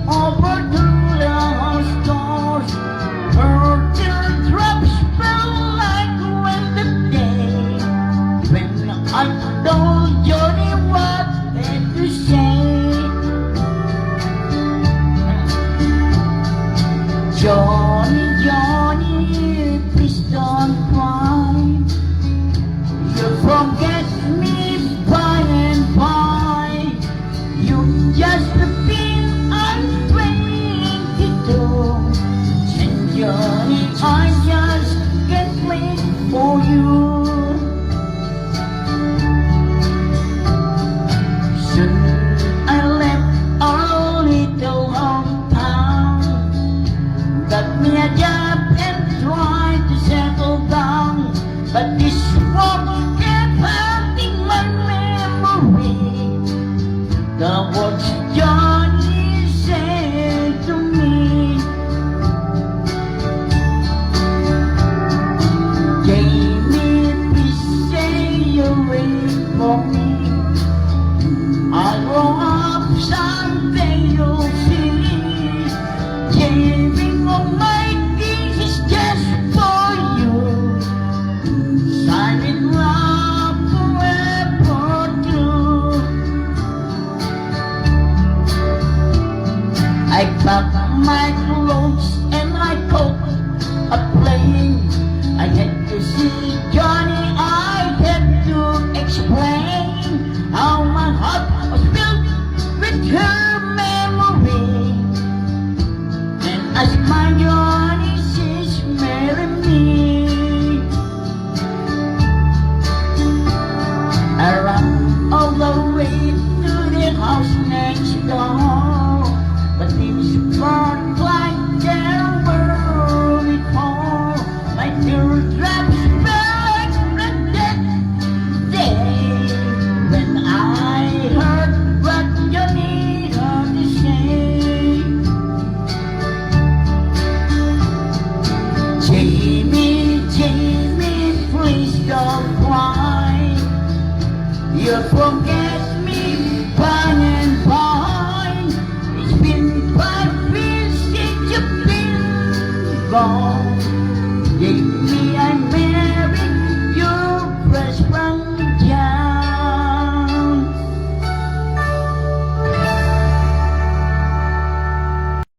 over to the stars. Her teardrops fell like when the day when I told Johnny what to say. Johnny, Johnny, please don't cry. You forget me by and by. You just feel I'm 22. And Johnny, I just can't wait for you. Soon I left our little hometown, got me a job and tried to settle down, but this world kept haunting my memory. The words Johnny said to me. Jamie, please stay away from me. I'll grow up someday, you'll see. Jamie, all my things is just for you. I'm in love forever too. I packed my clothes and I caught a plane. I had to see Johnny, I had to explain how my heart was filled with her memory. And as my Johnny says, marry me. I ran all the way to the house next door, but things weren't like they were before. My teardrops fell like that day when I heard what Johnny had to say. Jamie, Jamie, please don't cry. You forget me by and by. It's been 5 years since you've been gone. Give me